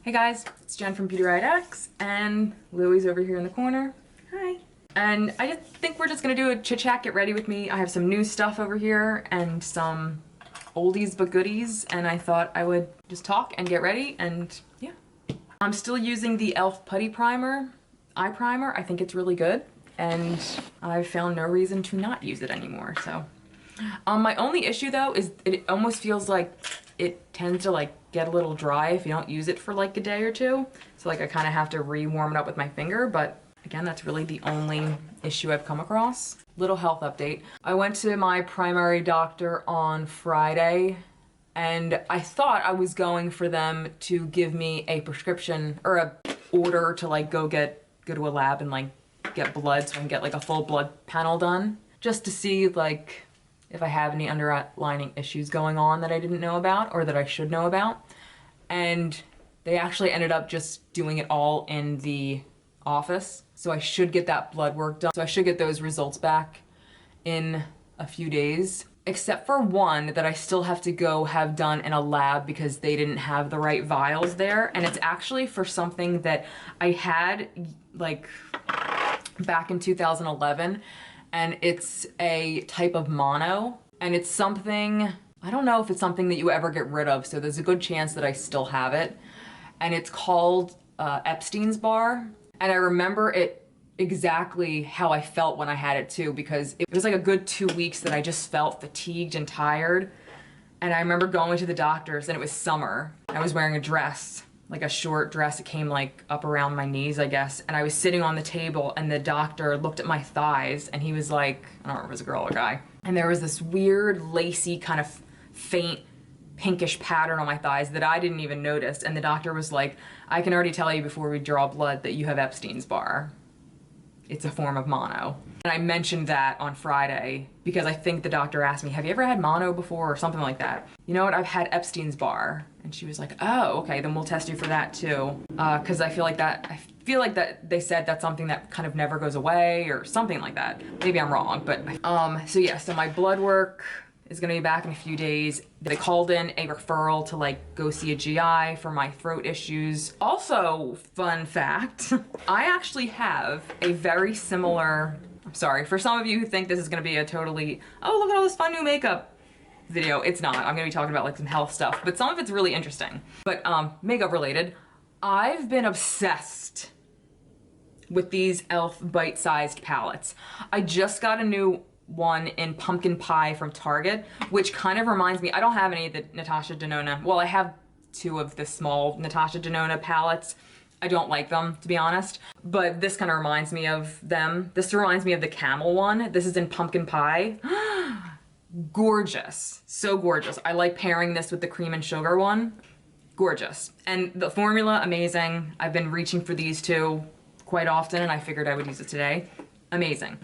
Hey guys, it's Jen from beautyriotx, and Louie's over here in the corner. Hi. And I just think we're just gonna do a chit chat, get ready with me. I have some new stuff over here and some oldies but goodies, and I thought I would just talk and get ready, and yeah. I'm still using the e.l.f. Putty primer, eye primer. I think it's really good, and I've found no reason to not use it anymore, so. My only issue though is it almost feels like it tends to like get a little dry if you don't use it for like a day or two. So like I kind of have to re-warm it up with my finger, but again, that's really the only issue I've come across. Little health update. I went to my primary doctor on Friday, and I thought I was going for them to give me a prescription or a order to like go to a lab and like get blood so I can get like a full blood panel done, just to see like if I have any underlying issues going on that I didn't know about or that I should know about. And they actually ended up just doing it all in the office. So I should get that blood work done. So I should get those results back in a few days, except for one that I still have to go have done in a lab because they didn't have the right vials there. And it's actually for something that I had like back in 2011. And it's a type of mono, and it's something, I don't know if it's something that you ever get rid of, so there's a good chance that I still have it. And it's called Epstein's Barr. And I remember it exactly how I felt when I had it too, because it was like a good 2 weeks that I just felt fatigued and tired. And I remember going to the doctor's, and it was summer. I was wearing a dress, like a short dress. It came like up around my knees, I guess. And I was sitting on the table, and the doctor looked at my thighs, and he was like, I don't remember if it was a girl or a guy. And there was this weird lacy kind of faint pinkish pattern on my thighs that I didn't even notice. And the doctor was like, I can already tell you before we draw blood that you have Epstein's Barr. It's a form of mono. And I mentioned that on Friday because I think the doctor asked me, have you ever had mono before or something like that? You know what, I've had Epstein's Barr. And she was like, oh, okay, then we'll test you for that too. Cause I feel like that they said that's something that kind of never goes away or something like that. Maybe I'm wrong, but so yeah, so my blood work is gonna be back in a few days. They called in a referral to like go see a GI for my throat issues. Also, fun fact, I actually have a very similar, I'm sorry, for some of you who think this is gonna be a totally, oh, look at all this fun new makeup video. It's not. I'm gonna be talking about like some health stuff, but some of it's really interesting. But makeup related, I've been obsessed with these e.l.f. bite-sized palettes. I just got a new one in pumpkin pie from Target, which kind of reminds me, I don't have any of the Natasha Denona. Well, I have two of the small Natasha Denona palettes. I don't like them, to be honest, but this kind of reminds me of them. This reminds me of the camel one. This is in pumpkin pie. Gorgeous, so gorgeous. I like pairing this with the cream and sugar one. Gorgeous. And the formula, amazing. I've been reaching for these two quite often, and I figured I would use it today. Amazing.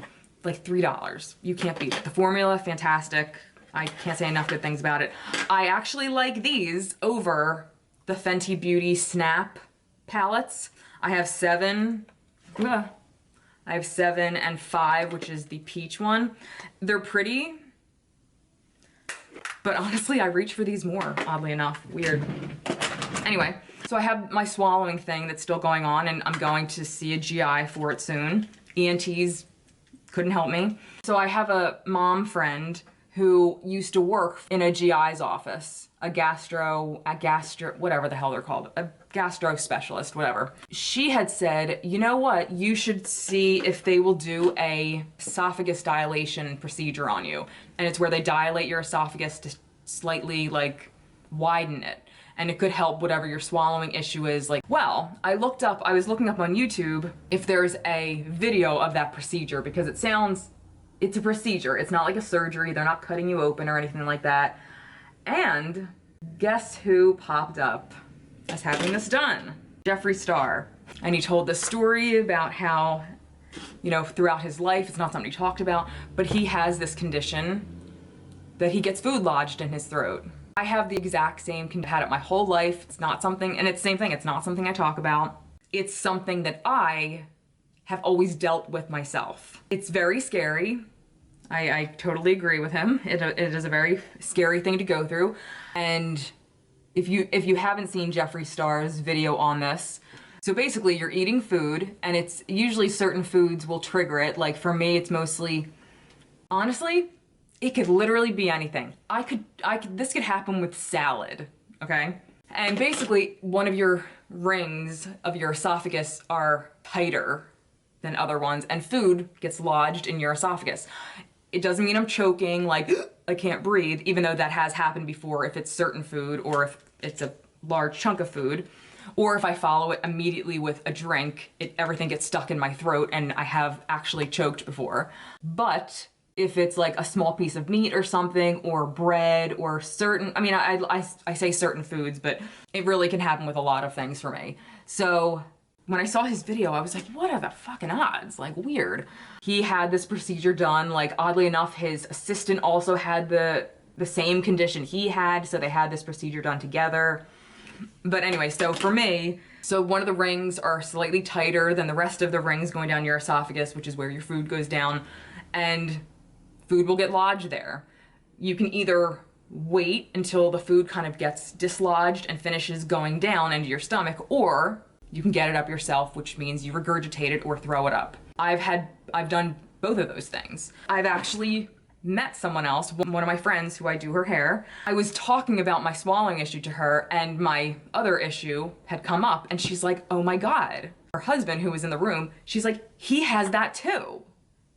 Like $3. You can't beat it. The formula, fantastic. I can't say enough good things about it. I actually like these over the Fenty Beauty Snap palettes. I have 7. I have 7 and 5, which is the peach one. They're pretty, but honestly, I reach for these more, oddly enough. Weird. Anyway, so I have my swallowing thing that's still going on, and I'm going to see a GI for it soon. ENTs couldn't help me. So I have a mom friend who used to work in a GI's office, a gastro, whatever the hell they're called, a gastro specialist, whatever. She had said, you know what, you should see if they will do a esophagus dilation procedure on you. And it's where they dilate your esophagus to slightly like widen it. And it could help whatever your swallowing issue is. Like, well, I was looking up on YouTube if there's a video of that procedure, because it's a procedure. It's not like a surgery. They're not cutting you open or anything like that. And guess who popped up as having this done? Jeffree Star. And he told this story about how, you know, throughout his life, it's not something he talked about, but he has this condition that he gets food lodged in his throat. I have the exact same, had it my whole life. It's not something, and it's the same thing, it's not something I talk about. It's something that I have always dealt with myself. It's very scary. I totally agree with him. It is a very scary thing to go through. And if you haven't seen Jeffree Star's video on this, so basically you're eating food and it's usually certain foods will trigger it. Like for me, it's mostly, honestly, it could literally be anything. This could happen with salad, okay? And basically one of your rings of your esophagus are tighter than other ones and food gets lodged in your esophagus. It doesn't mean I'm choking, like I can't breathe, even though that has happened before if it's certain food or if it's a large chunk of food. Or if I follow it immediately with a drink, everything gets stuck in my throat and I have actually choked before. But if it's like a small piece of meat or something, or bread, or certain, I mean, I say certain foods, but it really can happen with a lot of things for me. So when I saw his video, I was like, what are the fucking odds? Like, weird. He had this procedure done, like, oddly enough, his assistant also had the same condition he had, so they had this procedure done together. But anyway, so for me, so one of the rings are slightly tighter than the rest of the rings going down your esophagus, which is where your food goes down, and food will get lodged there. You can either wait until the food kind of gets dislodged and finishes going down into your stomach, or you can get it up yourself, which means you regurgitate it or throw it up. I've done both of those things. I've actually met someone else, one of my friends who I do her hair. I was talking about my swallowing issue to her and my other issue had come up and she's like, oh my God. Her husband, who was in the room, she's like, he has that too.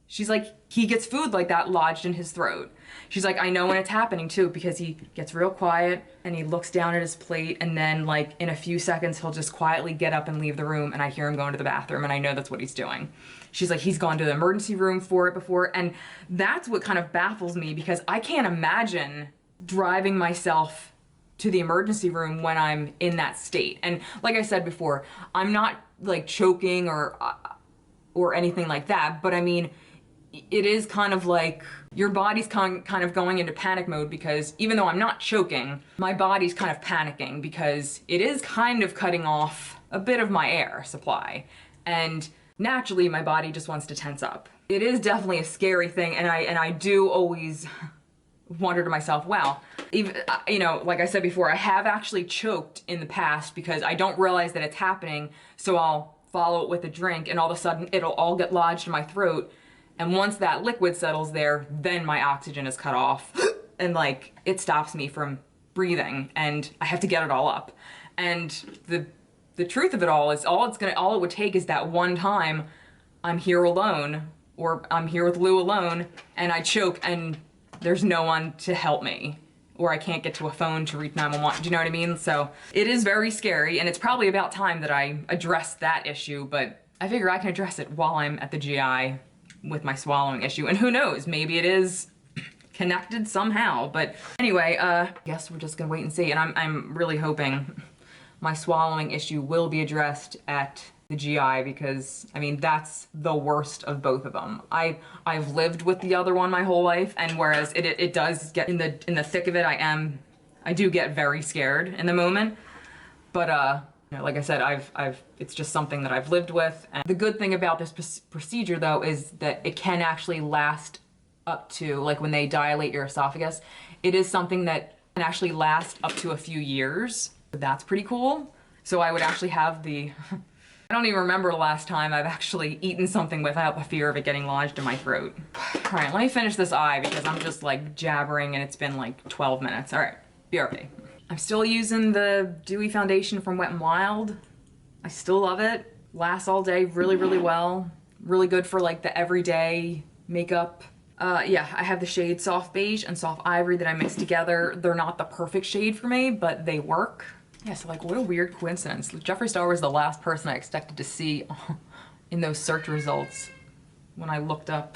She's like, he gets food like that lodged in his throat. She's like, I know when it's happening too, because he gets real quiet and he looks down at his plate and then like in a few seconds, he'll just quietly get up and leave the room and I hear him going to the bathroom and I know that's what he's doing. She's like, he's gone to the emergency room for it before. And that's what kind of baffles me because I can't imagine driving myself to the emergency room when I'm in that state. And like I said before, I'm not like choking or anything like that, but I mean, it is kind of like your body's kind of going into panic mode because even though I'm not choking, my body's kind of panicking because it is kind of cutting off a bit of my air supply. And naturally, my body just wants to tense up. It is definitely a scary thing, and I do always wonder to myself, wow, even, you know, like I said before, I have actually choked in the past because I don't realize that it's happening, so I'll follow it with a drink, and all of a sudden, it'll all get lodged in my throat, and once that liquid settles there, then my oxygen is cut off, and like, it stops me from breathing, and I have to get it all up. And the truth of it all is all it would take is that one time I'm here alone, or I'm here with Lou alone, and I choke, and there's no one to help me, or I can't get to a phone to reach 911. Do you know what I mean? So it is very scary, and it's probably about time that I address that issue, but I figure I can address it while I'm at the GI with my swallowing issue, and who knows, maybe it is connected somehow. But anyway, I guess we're just gonna wait and see, and I'm really hoping my swallowing issue will be addressed at the GI because, I mean, that's the worst of both of them. I've lived with the other one my whole life, and whereas it does get in the thick of it, I do get very scared in the moment. But you know, like I said, it's just something that I've lived with. And the good thing about this procedure though is that it can actually last up to, like when they dilate your esophagus, it is something that can actually last up to a few years. That's pretty cool. So I would actually have I don't even remember the last time I've actually eaten something without the fear of it getting lodged in my throat. All right, let me finish this eye because I'm just like jabbering and it's been like 12 minutes. All right, BRB. I'm still using the DEWY foundation from Wet n Wild. I still love it. Lasts all day really, really well. Really good for like the everyday makeup. Yeah, I have the shade Soft Beige and Soft Ivory that I mixed together. They're not the perfect shade for me, but they work. Yeah, so like what a weird coincidence. Jeffree Star was the last person I expected to see in those search results when I looked up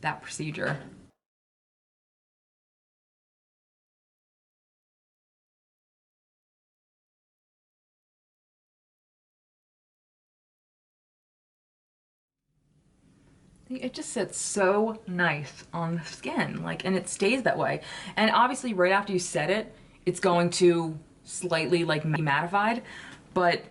that procedure. It just sits so nice on the skin, like, and it stays that way. And obviously right after you set it, it's going to slightly like be mattified, but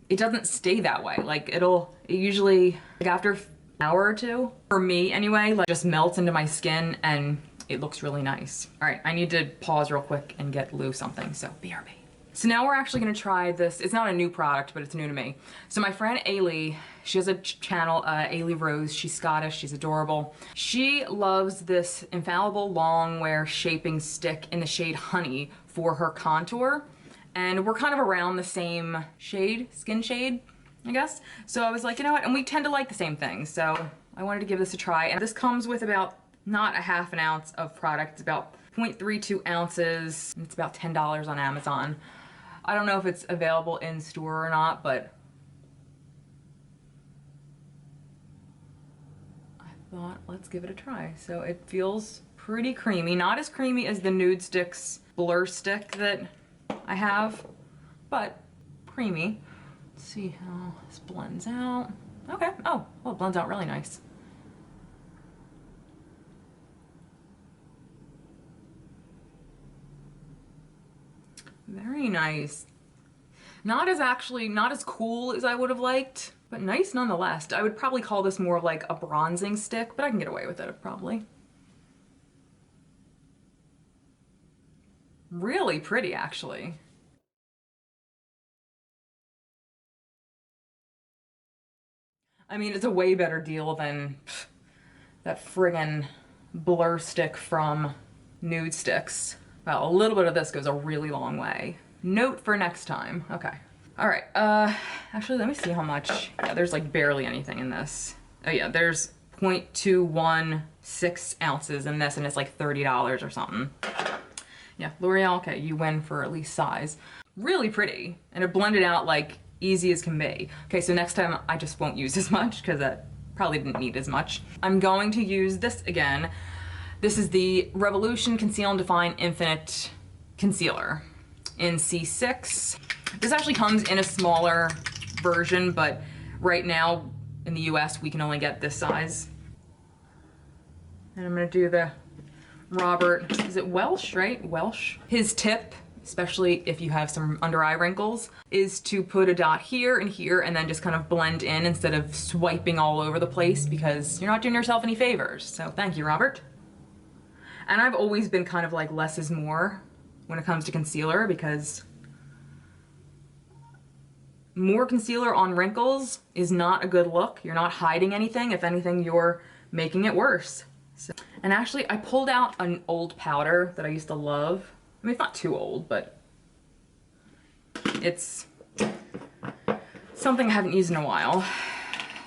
it doesn't stay that way. Like it usually, like after an hour or two, for me anyway, like just melts into my skin and it looks really nice. All right, I need to pause real quick and get Lou something, so BRB. So now we're actually gonna try this. It's not a new product, but it's new to me. So my friend Ailey, she has a channel, Ailey Rose. She's Scottish, she's adorable. She loves this Infallible Longwear shaping stick in the shade Honey for her contour. And we're kind of around the same shade, skin shade, I guess. So I was like, you know what? And we tend to like the same things. So I wanted to give this a try. And this comes with about, not a half an ounce of product. It's about 0.32 ounces. It's about $10 on Amazon. I don't know if it's available in store or not, but I thought let's give it a try. So it feels pretty creamy. Not as creamy as the Nude Sticks blur stick that I have, but creamy. Let's see how this blends out. Okay, oh, well, it blends out really nice. Very nice. Not as cool as I would have liked, but nice nonetheless. I would probably call this more of like a bronzing stick, but I can get away with it probably. Really pretty, actually. I mean, it's a way better deal than that friggin' blur stick from Nude Sticks. Well, a little bit of this goes a really long way. Note for next time. Okay. All right. Actually, let me see how much. Yeah, there's like barely anything in this. Oh yeah, there's 0.216 ounces in this, and it's like $30 or something. Yeah, L'Oreal, okay, you win for at least size. Really pretty, and it blended out like easy as can be. Okay, so next time I just won't use as much because that probably didn't need as much. I'm going to use this again. This is the Revolution Conceal and Define Infinite Concealer in C6. This actually comes in a smaller version, but right now in the US we can only get this size. And I'm gonna do the Robert, is it Welsh, right? Welsh. His tip, especially if you have some under eye wrinkles, is to put a dot here and then just kind of blend in instead of swiping all over the place, because you're not doing yourself any favors. So thank you, Robert. And I've always been kind of like less is more when it comes to concealer, because more concealer on wrinkles is not a good look. You're not hiding anything. If anything, you're making it worse. So, and actually, I pulled out an old powder that I used to love. I mean, it's not too old, but it's something I haven't used in a while.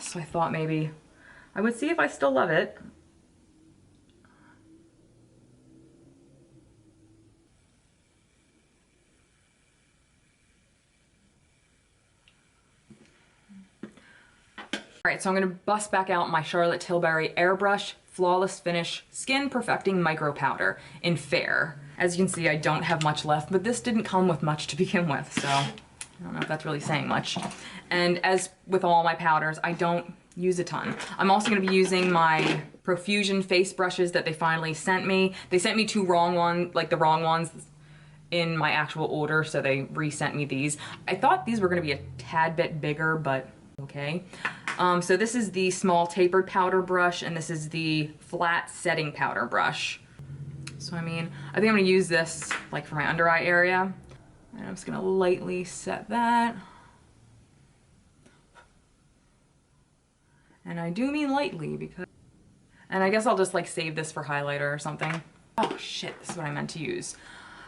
So I thought maybe I would see if I still love it. All right, so I'm gonna bust back out my Charlotte Tilbury AirBrush Flawless Finish Skin Perfecting Micro Powder in Fair. As you can see, I don't have much left, but this didn't come with much to begin with, so I don't know if that's really saying much. And as with all my powders, I don't use a ton. I'm also gonna be using my Profusion face brushes that they finally sent me. They sent me two wrong ones, like the wrong ones in my actual order, so they resent me these. I thought these were gonna be a tad bit bigger, but okay. So this is the small tapered powder brush, and this is the flat setting powder brush. So I mean, I think I'm gonna use this like for my under eye area. And I'm just gonna lightly set that. And I do mean lightly because, and I guess I'll just like save this for highlighter or something. Oh shit, this is what I meant to use.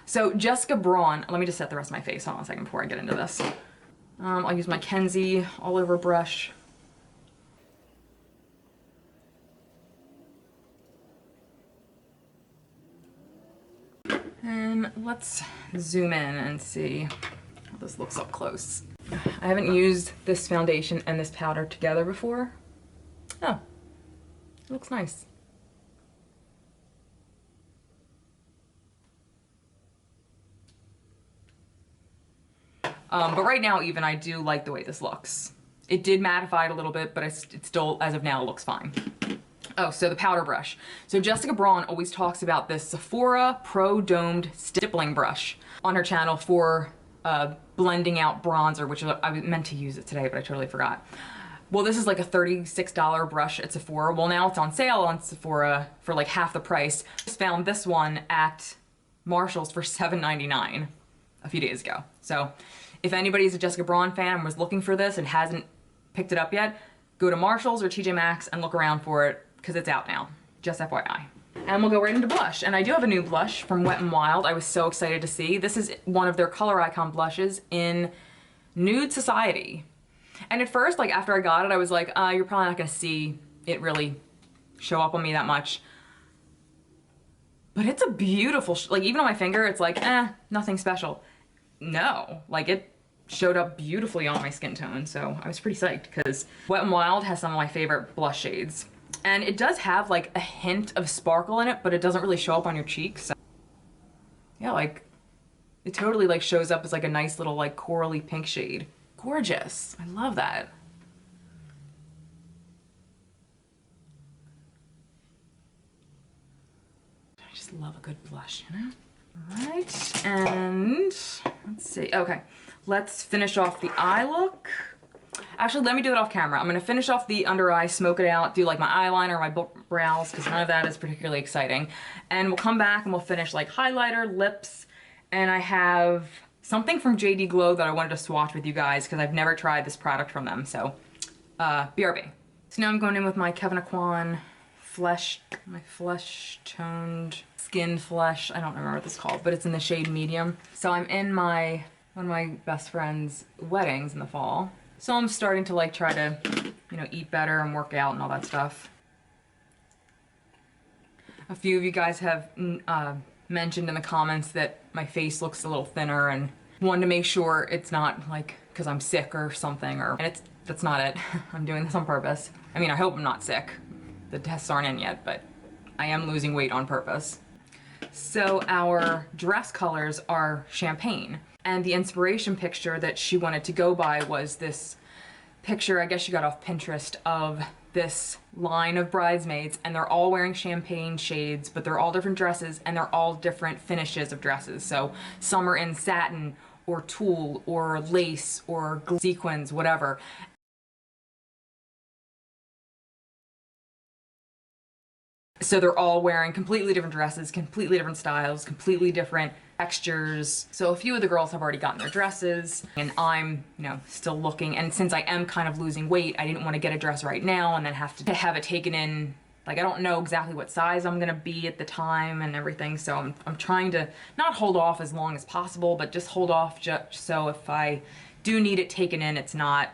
So Jessica Braun, let me just set the rest of my face. Hold on a second before I get into this. I'll use my Kenzie all over brush. And let's zoom in and see how this looks up close. I haven't used this foundation and this powder together before. Oh, it looks nice. But right now even I do like the way this looks. It did mattify it a little bit, but it still, as of now, looks fine. Oh, so the powder brush. So Jessica Braun always talks about this Sephora Pro Domed Stippling Brush on her channel for blending out bronzer, which I meant to use it today, but I totally forgot. Well, this is like a $36 brush at Sephora. Well, now it's on sale on Sephora for like half the price. Just found this one at Marshall's for $7.99. a few days ago. So if anybody's a Jessica Braun fan and was looking for this and hasn't picked it up yet, go to Marshall's or TJ Maxx and look around for it because it's out now. Just FYI. And we'll go right into blush. And I do have a new blush from Wet n Wild. I was so excited to see. This is one of their color icon blushes in Nude Society. And at first, like after I got it, I was like, you're probably not gonna see it really show up on me that much. But it's a beautiful, like even on my finger, it's like, nothing special. No, like it showed up beautifully on my skin tone. So I was pretty psyched because Wet n Wild has some of my favorite blush shades. And it does have like a hint of sparkle in it, but it doesn't really show up on your cheeks. So yeah, like it totally like shows up as like a nice little like corally pink shade. Gorgeous. I love that. I just love a good blush, you know? All right, and let's see. Okay, let's finish off the eye look. Actually, let me do it off camera. I'm gonna finish off the under eye, smoke it out, do like my eyeliner, my brows, because none of that is particularly exciting. And we'll come back and we'll finish like highlighter, lips, and I have something from JD Glow that I wanted to swatch with you guys because I've never tried this product from them, so BRB. So now I'm going in with my Kevyn Aucoin my flesh toned skin flesh. I don't remember what this is called, but it's in the shade medium. So I'm in one of my best friend's weddings in the fall. So I'm starting to like try to, you know, eat better and work out and all that stuff. A few of you guys have mentioned in the comments that my face looks a little thinner and wanted to make sure it's not like because I'm sick or something, and that's not it. I'm doing this on purpose. I mean, I hope I'm not sick. The tests aren't in yet, but I am losing weight on purpose. So our dress colors are champagne. And the inspiration picture that she wanted to go by was this picture, I guess she got off Pinterest, of this line of bridesmaids, and they're all wearing champagne shades, but they're all different dresses, and they're all different finishes of dresses. So some are in satin, or tulle, or lace, or sequins, whatever. So they're all wearing completely different dresses, completely different styles, completely different textures. So a few of the girls have already gotten their dresses, and I'm, you know, still looking. And since I am kind of losing weight, I didn't want to get a dress right now and then have to have it taken in. Like, I don't know exactly what size I'm gonna be at the time and everything. So I'm trying to not hold off as long as possible, but just hold off just so if I do need it taken in, it's not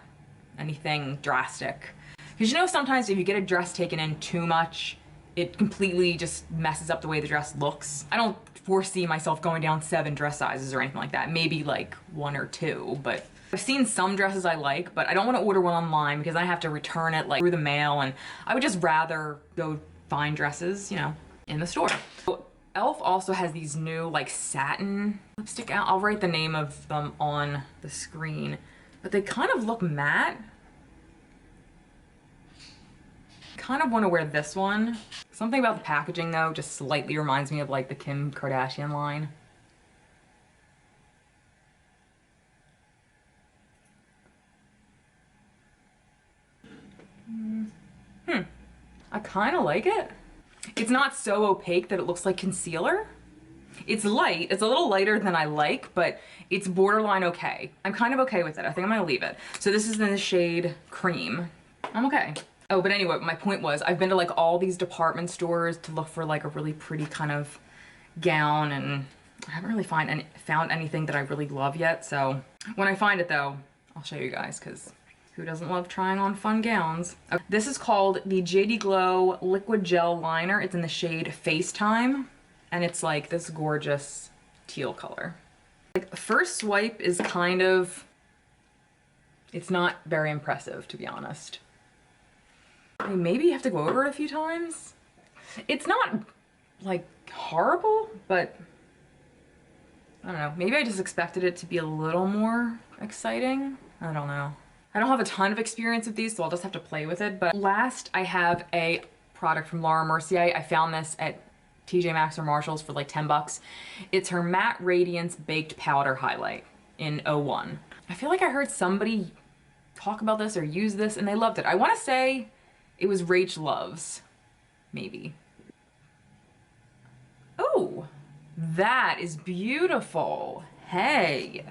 anything drastic. Because you know, sometimes if you get a dress taken in too much, it completely just messes up the way the dress looks. I don't foresee myself going down 7 dress sizes or anything like that. Maybe like 1 or 2, but I've seen some dresses I like, but I don't want to order one online because I have to return it like through the mail, and I would just rather go find dresses, you know, in the store. So e.l.f. also has these new like satin lipstick out. I'll write the name of them on the screen, but they kind of look matte. Kind of want to wear this one. Something about the packaging though just slightly reminds me of like the Kim Kardashian line. I kind of like it. It's not so opaque that it looks like concealer. It's light, it's a little lighter than I like, but it's borderline okay. I'm kind of okay with it. I think I'm gonna leave it. So this is in the shade Creme. I'm okay. Oh, but anyway, my point was I've been to like all these department stores to look for like a really pretty kind of gown, and I haven't really found anything that I really love yet. So when I find it though, I'll show you guys, because who doesn't love trying on fun gowns? Okay. This is called the JD Glow Liquid Gel Liner. It's in the shade FaceTime, and it's like this gorgeous teal color. Like, first swipe is kind of, it's not very impressive, to be honest. I mean, maybe you have to go over it a few times. It's not like horrible, but I don't know. Maybe I just expected it to be a little more exciting. I don't know. I don't have a ton of experience with these, so I'll just have to play with it. But last, I have a product from Laura Mercier. I found this at TJ Maxx or Marshall's for like 10 bucks. It's her Matte Radiance Baked Powder Highlight in 01. I feel like I heard somebody talk about this or use this and they loved it. I want to say it was Rach Loves, maybe. Oh, that is beautiful. Okay.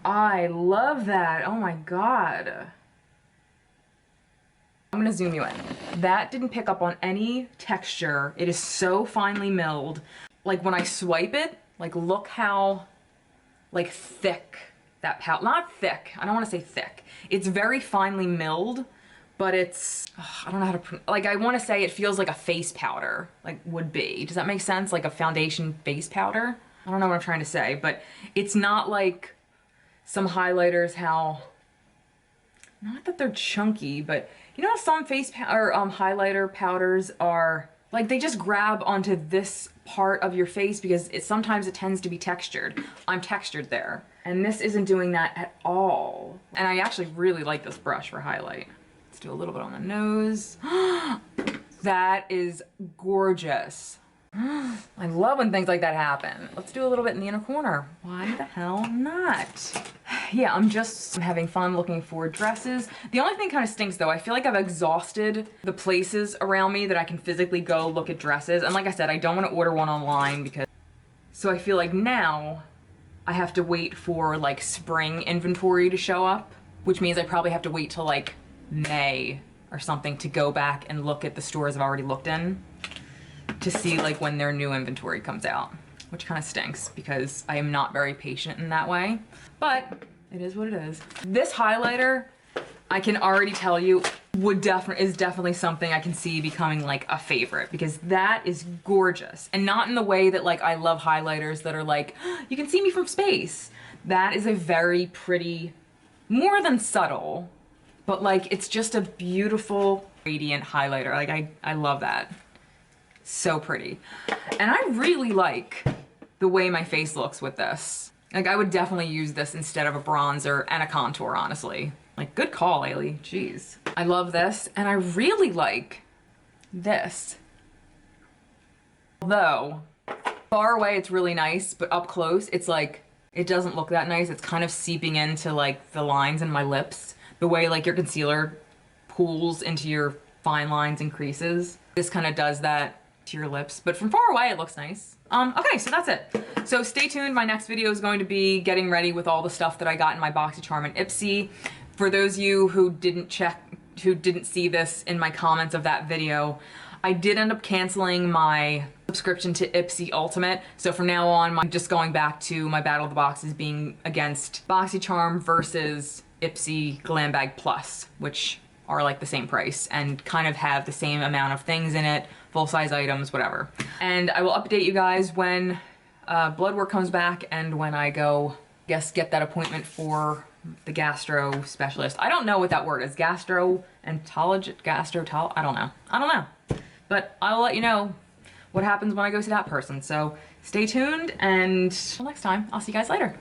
I love that. Oh my God. I'm gonna zoom you in. That didn't pick up on any texture. It is so finely milled. Like when I swipe it, like look how like thick that powder, not thick, I don't wanna say thick. It's very finely milled, but it's, I don't know how to, like I wanna say it feels like a face powder, like would be. Does that make sense? Like a foundation face powder? I don't know what I'm trying to say, but it's not like some highlighters how, not that they're chunky, but you know how some face or highlighter powders are, like they just grab onto this part of your face because sometimes it tends to be textured. I'm textured there. And this isn't doing that at all. And I actually really like this brush for highlight. Let's do a little bit on the nose. That is gorgeous. I love when things like that happen. Let's do a little bit in the inner corner. Why the hell not? Yeah, I'm having fun looking for dresses. The only thing kind of stinks though, I feel like I've exhausted the places around me that I can physically go look at dresses. And like I said, I don't want to order one online because, so I feel like now I have to wait for like spring inventory to show up, which means I probably have to wait till like May or something to go back and look at the stores I've already looked in to see like when their new inventory comes out, which kind of stinks because I am not very patient in that way, but it is what it is. This highlighter, I can already tell you, is definitely something I can see becoming like a favorite because that is gorgeous. And not in the way that like I love highlighters that are like, you can see me from space. That is a very pretty, more than subtle, but like it's just a beautiful radiant highlighter. Like I love that. So pretty. And I really like the way my face looks with this. Like I would definitely use this instead of a bronzer and a contour, honestly. Like good call, Ailey, jeez. I love this and I really like this. Although, far away it's really nice, but up close it's like, it doesn't look that nice. It's kind of seeping into like the lines in my lips. The way like your concealer pools into your fine lines and creases. This kind of does that to your lips, but from far away it looks nice. Okay, so that's it. So stay tuned. My next video is going to be getting ready with all the stuff that I got in my BoxyCharm and Ipsy. For those of you who didn't see this in my comments of that video, I did end up canceling my subscription to Ipsy Ultimate. So from now on, I'm just going back to my Battle of the Boxes being against BoxyCharm versus Ipsy Glam Bag Plus, which are like the same price and kind of have the same amount of things in it, full-size items, whatever. And I will update you guys when blood work comes back and when I go, get that appointment for the gastro specialist. I don't know what that word is. Gastroenterologist, I don't know. But I'll let you know what happens when I go see that person. So stay tuned and until next time, I'll see you guys later.